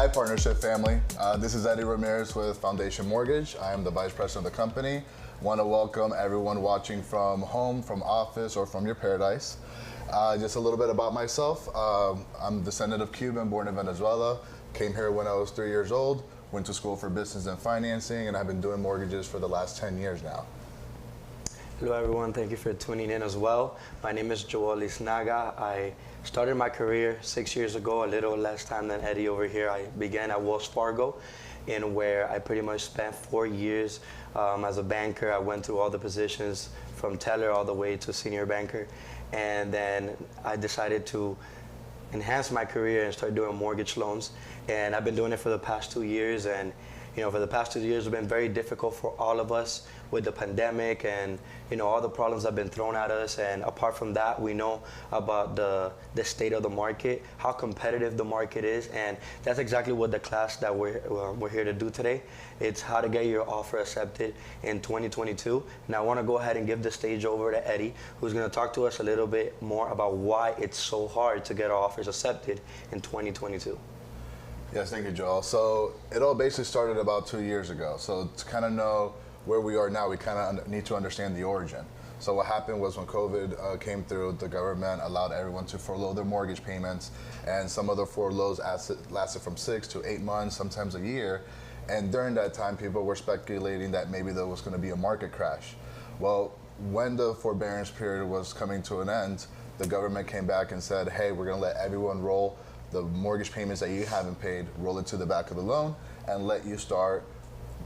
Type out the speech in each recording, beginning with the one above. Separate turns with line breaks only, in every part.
Hi, Partnership family. This is Eddy Ramirez with Foundation Mortgage. I am the Vice President of the company. Want to welcome everyone watching from home, from office, or from your paradise. Just a little bit about myself. I'm a descendant of Cuban, born in Venezuela. Came here when I was 3 years old. Went to school for business and financing, and I've been doing mortgages for the last 10 years now.
Hello everyone, thank you for tuning in as well. My name is Iznaga. I started my career 6 years ago, a little less time than Eddy over here. I began at Wells Fargo, in where I pretty much spent 4 years as a banker. I went through all the positions from teller all the way to senior banker. And then I decided to enhance my career and start doing mortgage loans. And I've been doing it for the past 2 years. And for the past 2 years, it's been very difficult for all of us with the pandemic and, all the problems that have been thrown at us. And apart from that, we know about the state of the market, how competitive the market is. And that's exactly what the class that we're here to do today. It's how to get your offer accepted in 2022. And I want to go ahead and give the stage over to Eddy, who's going to talk to us a little bit more about why it's so hard to get our offers accepted in 2022.
Yes, thank you, Joel. So it all basically started about 2 years ago. So to kind of know where we are now, we kind of need to understand the origin. So what happened was when COVID came through, the government allowed everyone to furlough their mortgage payments, and some of the furloughs lasted from 6 to 8 months, sometimes a year. And during that time, people were speculating that maybe there was going to be a market crash. Well, when the forbearance period was coming to an end, the government came back and said, hey, we're going to let everyone roll the mortgage payments that you haven't paid, roll into the back of the loan, and let you start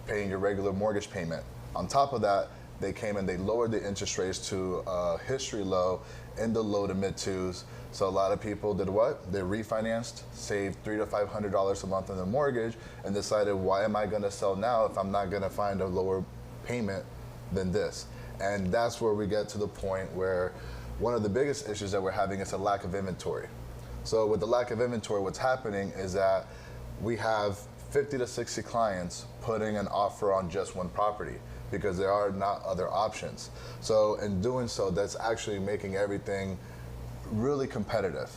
paying your regular mortgage payment. On top of that, they came and they lowered the interest rates to a history low in the low to mid twos. So a lot of people did what? They refinanced, saved $300 to $500 a month on the mortgage, and decided, why am I going to sell now if I'm not going to find a lower payment than this? And that's where we get to the point where one of the biggest issues that we're having is a lack of inventory. So with the lack of inventory, what's happening is that we have 50 to 60 clients putting an offer on just one property because there are not other options. So in doing so, that's actually making everything really competitive.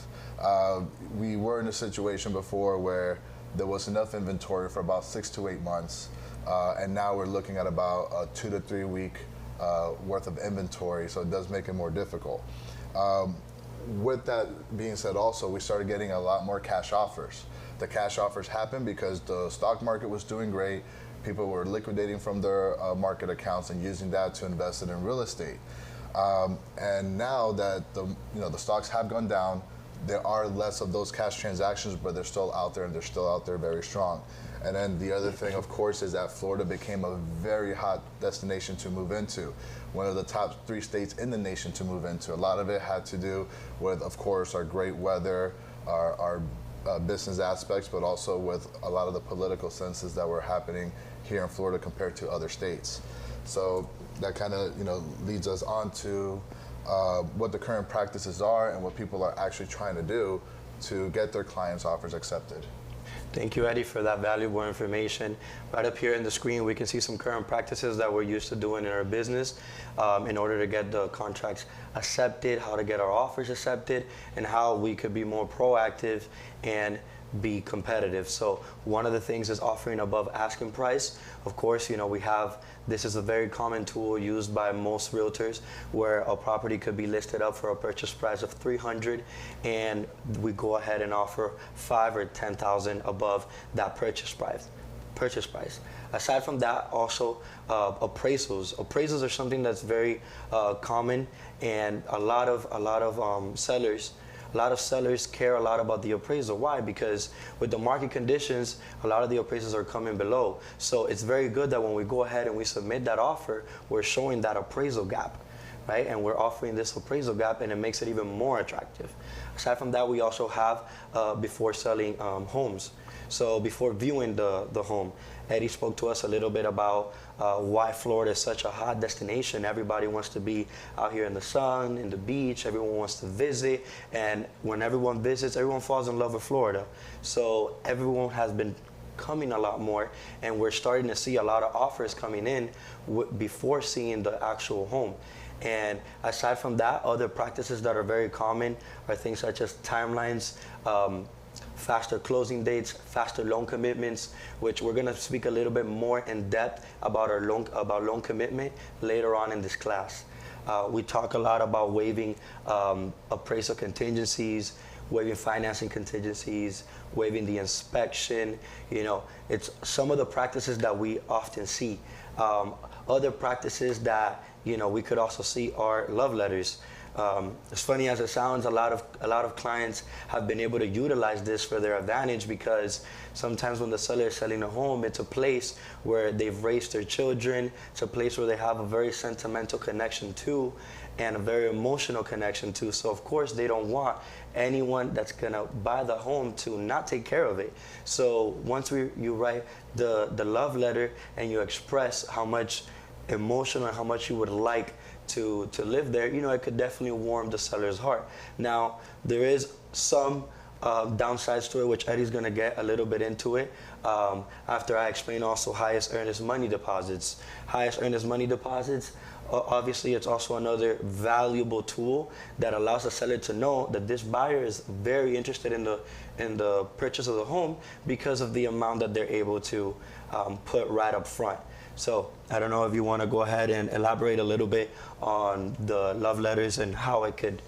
We were in a situation before where there was enough inventory for about 6 to 8 months, and now we're looking at about a 2 to 3 week worth of inventory, so it does make it more difficult. With that being said, also, we started getting a lot more cash offers. The cash offers happened because the stock market was doing great. People were liquidating from their market accounts and using that to invest it in real estate. And now that the stocks have gone down, there are less of those cash transactions, but they're still out there, and they're still out there very strong. And then the other thing, of course, is that Florida became a very hot destination to move into, one of the top 3 states in the nation to move into. A lot of it had to do with, of course, our great weather, our business aspects, but also with a lot of the political senses that were happening here in Florida compared to other states. So that kind of leads us on to what the current practices are and what people are actually trying to do to get their clients' offers accepted.
Thank you, Eddy, for that valuable information. Right up here in the screen, we can see some current practices that we're used to doing in our business in order to get the contracts accepted, how to get our offers accepted, and how we could be more proactive and be competitive. So one of the things is offering above asking price. Of course, this is a very common tool used by most realtors, where a property could be listed up for a purchase price of $300, and we go ahead and offer $5,000 or $10,000 above that purchase price. Aside from that, also appraisals. Appraisals are something that's very common, and a lot of sellers care a lot about the appraisal. Why? Because with the market conditions, a lot of the appraisals are coming below. So it's very good that when we go ahead and we submit that offer, we're showing that appraisal gap, right? And we're offering this appraisal gap, and it makes it even more attractive. Aside from that, we also have before selling homes. So before viewing the home, Eddy spoke to us a little bit about why Florida is such a hot destination. Everybody wants to be out here in the sun, in the beach. Everyone wants to visit. And when everyone visits, everyone falls in love with Florida. So everyone has been coming a lot more, and we're starting to see a lot of offers coming in before seeing the actual home. And aside from that, other practices that are very common are things such as timelines, faster closing dates, faster loan commitments, which we're gonna speak a little bit more in depth about loan commitment later on in this class. We talk a lot about waiving appraisal contingencies, waiving financing contingencies, waiving the inspection. It's some of the practices that we often see. Other practices that we could also see are love letters. As funny as it sounds, a lot of clients have been able to utilize this for their advantage, because sometimes when the seller is selling a home, it's a place where they've raised their children. It's a place where they have a very sentimental connection to and a very emotional connection to. So of course they don't want anyone that's gonna buy the home to not take care of it. So once you write the love letter and you express how much emotion and how much you would like to live there, it could definitely warm the seller's heart. Now, there is some downsides to it, which Eddie's gonna get a little bit into it after I explain also highest earnest money deposits. Highest earnest money deposits, obviously it's also another valuable tool that allows the seller to know that this buyer is very interested in the purchase of the home because of the amount that they're able to put right up front. So I don't know if you want to go ahead and elaborate a little bit on the love letters and how it could,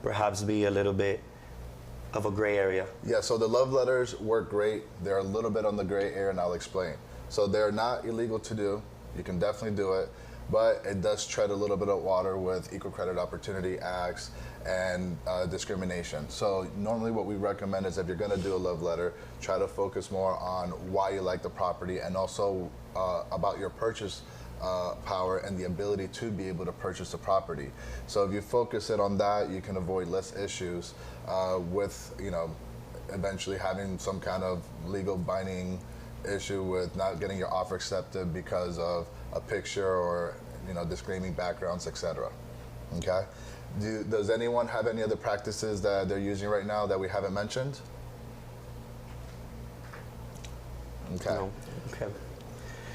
perhaps be a little bit of a gray area.
Yeah, so the love letters work great. They're a little bit on the gray area, and I'll explain. So they're not illegal to do. You can definitely do it, but it does tread a little bit of water with Equal Credit Opportunity Acts and discrimination. So normally what we recommend is if you're gonna do a love letter, try to focus more on why you like the property and also about your purchase power and the ability to be able to purchase the property. So if you focus it on that, you can avoid less issues with, eventually having some kind of legal binding issue with not getting your offer accepted because of a picture or, disclaiming backgrounds, etc. Okay? Does anyone have any other practices that they're using right now that we haven't mentioned? Okay.
No. Okay.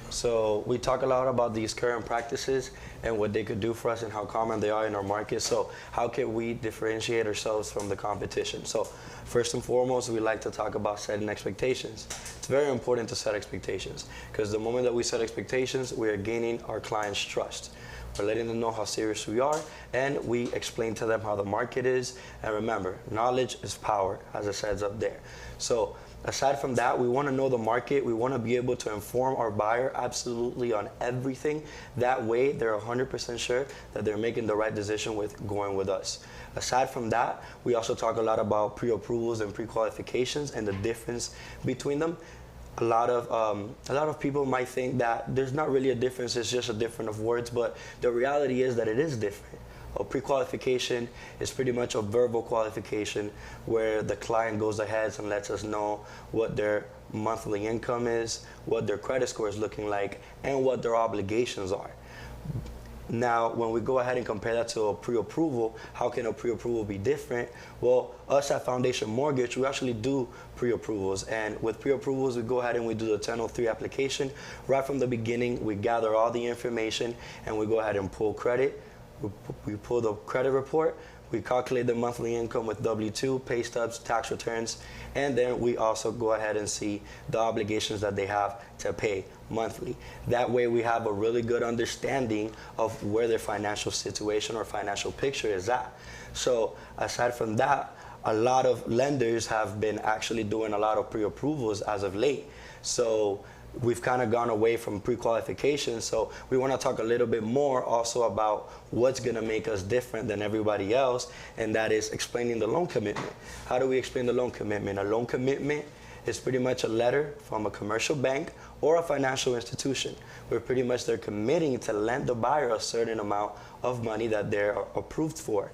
So we talk a lot about these current practices and what they could do for us and how common they are in our market. So how can we differentiate ourselves from the competition? So first and foremost, we like to talk about setting expectations. It's very important to set expectations, because the moment that we set expectations, we are gaining our clients' trust. We're letting them know how serious we are, and we explain to them how the market is. And remember, knowledge is power, as it says up there. So aside from that, we want to know the market. We want to be able to inform our buyer absolutely on everything. That way, they're 100% sure that they're making the right decision with going with us. Aside from that, we also talk a lot about pre-approvals and pre-qualifications and the difference between them. A lot of people might think that there's not really a difference, it's just a difference of words, but the reality is that it is different. A pre-qualification is pretty much a verbal qualification where the client goes ahead and lets us know what their monthly income is, what their credit score is looking like, and what their obligations are. Now, when we go ahead and compare that to a pre-approval, how can a pre-approval be different? Well, us at Foundation Mortgage, we actually do pre-approvals. And with pre-approvals, we go ahead and we do the 1003 application. Right from the beginning, we gather all the information and we go ahead and pull credit. We pull the credit report. We calculate the monthly income with W-2, pay stubs, tax returns, and then we also go ahead and see the obligations that they have to pay monthly. That way we have a really good understanding of where their financial situation or financial picture is at. So aside from that, a lot of lenders have been actually doing a lot of pre-approvals as of late. So we've kind of gone away from pre-qualification, so we want to talk a little bit more also about what's going to make us different than everybody else, and that is explaining the loan commitment. How do we explain the loan commitment? A loan commitment is pretty much a letter from a commercial bank or a financial institution where pretty much they're committing to lend the buyer a certain amount of money that they're approved for.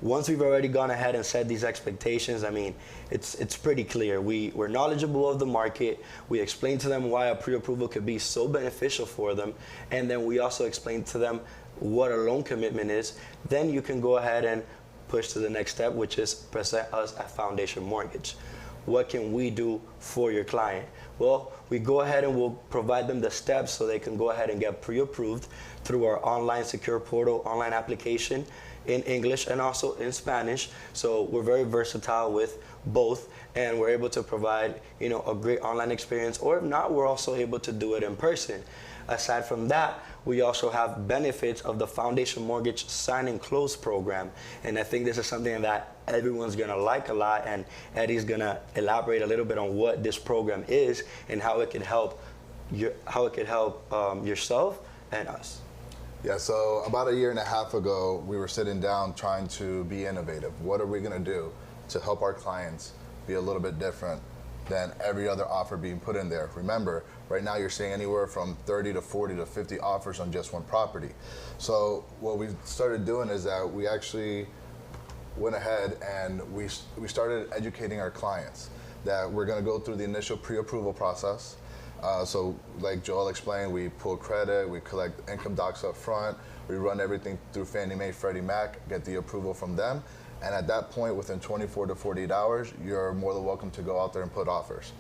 Once we've already gone ahead and set these expectations, I mean, it's pretty clear. We're knowledgeable of the market. We explain to them why a pre-approval could be so beneficial for them. And then we also explain to them what a loan commitment is. Then you can go ahead and push to the next step, which is present us at Foundation Mortgage. What can we do for your client? Well, we go ahead and we'll provide them the steps so they can go ahead and get pre-approved through our online secure portal, online application in English and also in Spanish. So we're very versatile with both, and we're able to provide, a great online experience, or if not, we're also able to do it in person. Aside from that, we also have benefits of the Foundation Mortgage Sign and Close program. And I think this is something that everyone's gonna like a lot, and Eddy's gonna elaborate a little bit on what this program is and how it could help yourself and us.
Yeah, so about a year and a half ago, we were sitting down trying to be innovative. What are we gonna do to help our clients be a little bit different than every other offer being put in there? Remember, right now you're seeing anywhere from 30 to 40 to 50 offers on just one property. So what we started doing is that we actually went ahead and we started educating our clients that we're gonna go through the initial pre-approval process. So like Joel explained, we pull credit, we collect income docs up front, we run everything through Fannie Mae, Freddie Mac, get the approval from them. And at that point, within 24 to 48 hours, you're more than welcome to go out there and put offers.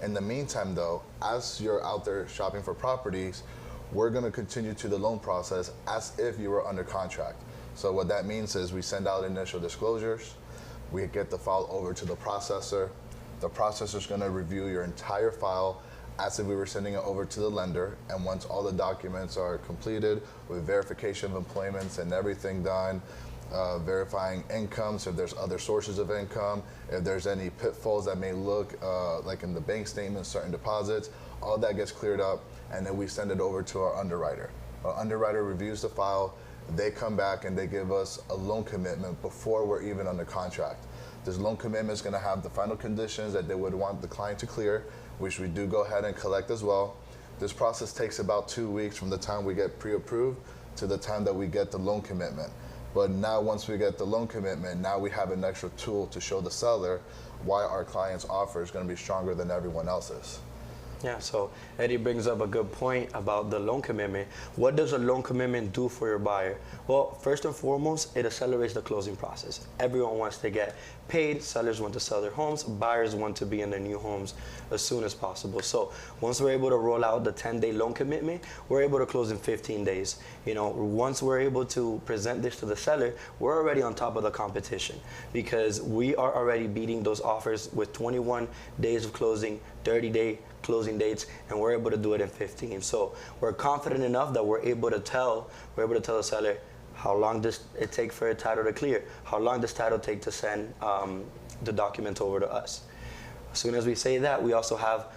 In the meantime though, as you're out there shopping for properties, we're gonna continue to the loan process as if you were under contract. So what that means is we send out initial disclosures, we get the file over to the processor is gonna review your entire file as if we were sending it over to the lender, and once all the documents are completed with verification of employments and everything done, verifying incomes, if there's other sources of income, if there's any pitfalls that may look like in the bank statements, certain deposits, all that gets cleared up, and then we send it over to our underwriter. Our underwriter reviews the file, they come back and they give us a loan commitment before we're even under contract. This loan commitment is going to have the final conditions that they would want the client to clear, which we do go ahead and collect as well. This process takes about 2 weeks from the time we get pre-approved to the time that we get the loan commitment. But now once we get the loan commitment, now we have an extra tool to show the seller why our client's offer is going to be stronger than everyone else's.
Yeah, so Eddy brings up a good point about the loan commitment. What does a loan commitment do for your buyer? Well, first and foremost, it accelerates the closing process. Everyone wants to get paid, sellers want to sell their homes, buyers want to be in their new homes as soon as possible. So once we're able to roll out the 10-day loan commitment, we're able to close in 15 days. Once we're able to present this to the seller, we're already on top of the competition because we are already beating those offers with 21 days of closing, 30-day closing dates, and we're able to do it in 15. So we're confident enough that we're able to tell the seller how long does it take for a title to clear, how long does title take to send the document over to us. As soon as we say that, we also have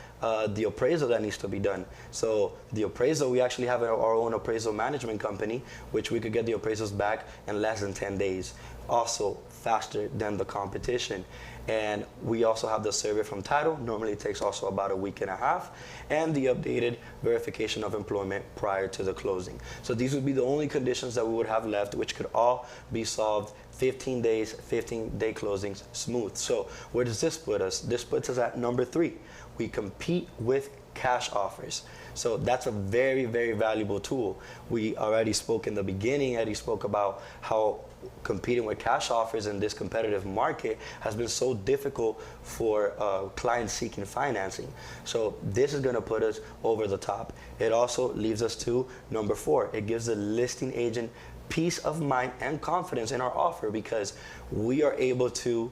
the appraisal that needs to be done. So the appraisal, we actually have our own appraisal management company, which we could get the appraisals back in less than 10 days. Also faster than the competition. And we also have the survey from title. Normally it takes also about a week and a half, and the updated verification of employment prior to the closing. So these would be the only conditions that we would have left, which could all be solved 15 days, 15-day closings, smooth. So where does this put us? This puts us at number 3. We compete with cash offers. So that's a very, very valuable tool. We already spoke in the beginning, Eddy spoke about how competing with cash offers in this competitive market has been so difficult for clients seeking financing. So this is going to put us over the top. It also leaves us to number 4. It gives the listing agent peace of mind and confidence in our offer because we are able to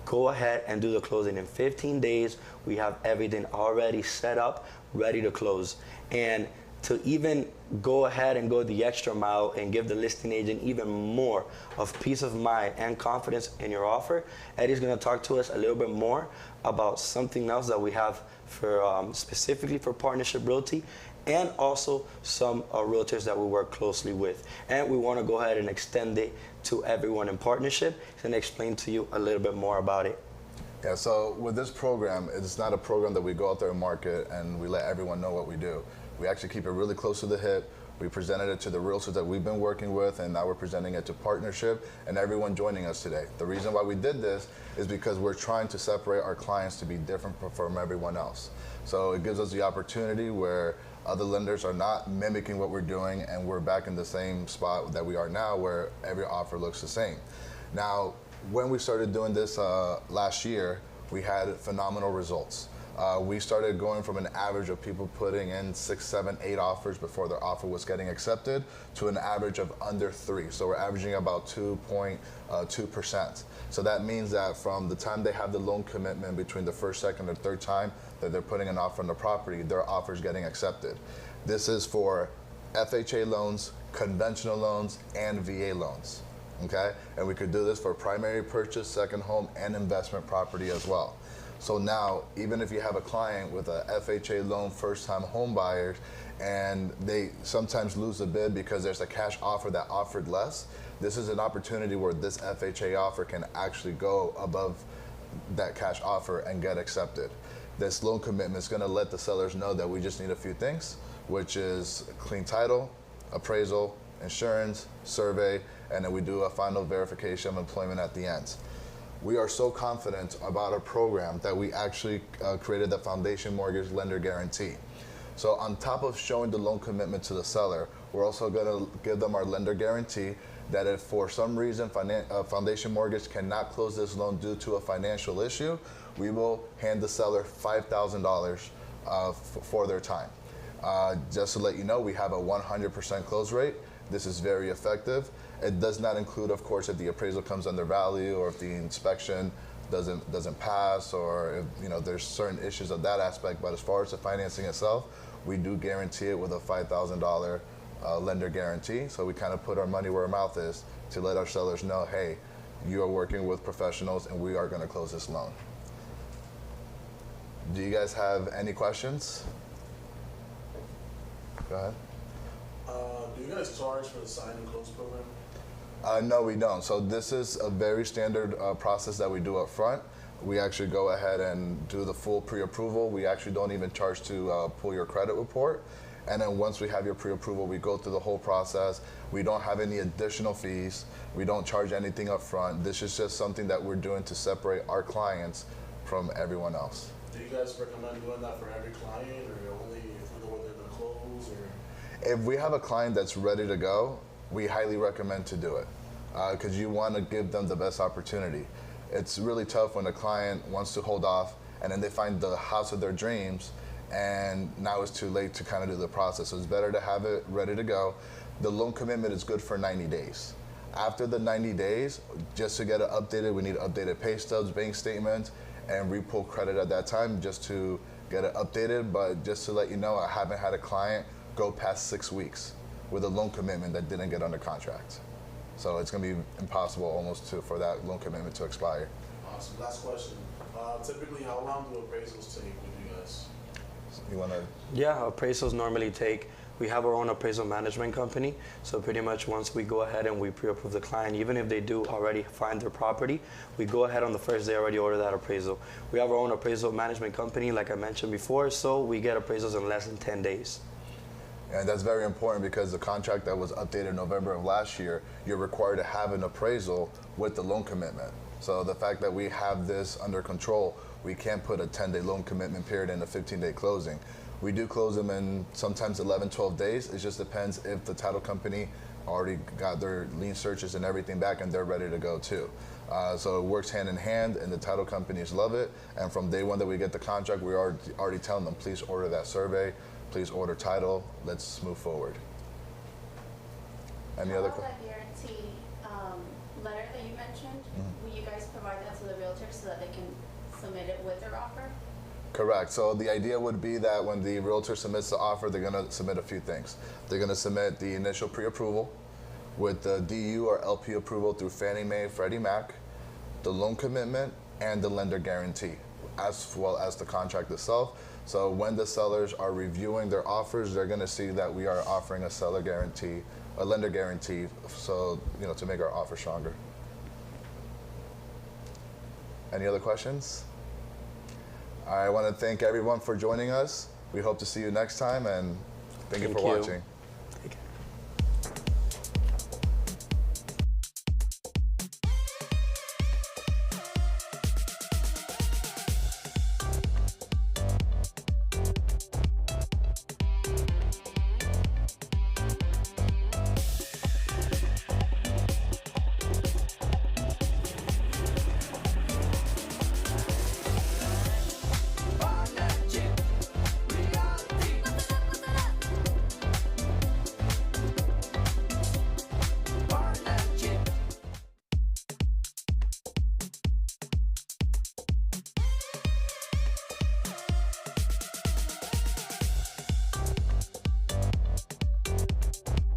go ahead and do the closing in 15 days. We have everything already set up, ready to close. And to even go ahead and go the extra mile and give the listing agent even more of peace of mind and confidence in your offer, Eddy's going to talk to us a little bit more about something else that we have for specifically for Partnership Realty, and also some realtors that we work closely with. And we want to go ahead and extend it to everyone in partnership and explain to you a little bit more about it.
Yeah, so with this program, it's not a program that we go out there and market and we let everyone know what we do. We actually keep it really close to the hip. We presented it to the realtors that we've been working with, and now we're presenting it to partnership and everyone joining us today. The reason why we did this is because we're trying to separate our clients to be different from everyone else. So it gives us the opportunity where other lenders are not mimicking what we're doing, and we're back in the same spot that we are now where every offer looks the same. Now, when we started doing this last year, we had phenomenal results. We started going from an average of people putting in 6, 7, 8 offers before their offer was getting accepted to an average of under 3. So we're averaging about 2.2%. So that means that from the time they have the loan commitment between the first, second, or third time that they're putting an offer on the property, their offer is getting accepted. This is for FHA loans, conventional loans, and VA loans. Okay, and we could do this for primary purchase, second home, and investment property as well. So now, even if you have a client with a FHA loan, first-time home buyers, and they sometimes lose a bid because there's a cash offer that offered less, this is an opportunity where this FHA offer can actually go above that cash offer and get accepted. This loan commitment is going to let the sellers know that we just need a few things, which is clean title, appraisal, insurance, survey, and then we do a final verification of employment at the end. We are so confident about our program that we actually created the Foundation Mortgage Lender Guarantee. So on top of showing the loan commitment to the seller, we're also going to give them our lender guarantee that if for some reason Foundation Mortgage cannot close this loan due to a financial issue, we will hand the seller $5,000 for their time. Just to let you know, we have a 100% close rate. This is very effective. It does not include, of course, if the appraisal comes under value or if the inspection doesn't pass, or if there's certain issues of that aspect. But as far as the financing itself, we do guarantee it with a $5,000 lender guarantee. So we kind of put our money where our mouth is to let our sellers know, hey, you are working with professionals and we are going to close this loan. Do you guys have any questions? Go ahead.
Do you guys charge for the sign and close program?
No, we don't. So this is a very standard process that we do up front. We actually go ahead and do the full pre-approval. We actually don't even charge to pull your credit report. And then once we have your pre-approval, we go through the whole process. We don't have any additional fees. We don't charge anything up front. This is just something that we're doing to separate our clients from everyone else.
Do you guys recommend doing that for every client, or only if we know when they're going to close? Or?
If we have a client that's ready to go, we highly recommend to do it because you want to give them the best opportunity. It's really tough when a client wants to hold off and then they find the house of their dreams and now it's too late to kind of do the process. So it's better to have it ready to go. The loan commitment is good for 90 days. After the 90 days, just to get it updated, we need updated pay stubs, bank statements, and re-pull credit at that time just to get it updated. But just to let you know, I haven't had a client go past 6 weeks with a loan commitment that didn't get under contract. So it's going to be impossible almost for that loan commitment to expire.
Awesome. Last question. Typically, how long do appraisals take with you guys?
You want to?
Yeah, appraisals normally take, we have our own appraisal management company. So pretty much once we go ahead and we pre-approve the client, even if they do already find their property, we go ahead on the first day already order that appraisal. We have our own appraisal management company, like I mentioned before, so we get appraisals in less than 10 days.
And that's very important because the contract that was updated in November of last year, you're required to have an appraisal with the loan commitment. So the fact that we have this under control, we can't put a 10-day loan commitment period in a 15-day closing. We do close them in sometimes 11, 12 days. It just depends if the title company already got their lien searches and everything back and they're ready to go too. So it works hand in hand and the title companies love it. And from day one that we get the contract, we are already telling them, please order that survey. Please order title. Let's move forward. Any other questions?
That guarantee letter that you mentioned, will you guys provide that to the realtor so that they can submit it with their offer?
Correct. So the idea would be that when the realtor submits the offer, they're going to submit a few things. They're going to submit the initial pre-approval with the DU or LP approval through Fannie Mae, Freddie Mac, the loan commitment, and the lender guarantee, as well as the contract itself. So when the sellers are reviewing their offers, they're going to see that we are offering a seller guarantee, a lender guarantee, so to make our offer stronger. Any other questions? I want to thank everyone for joining us. We hope to see you next time, and thank you for watching.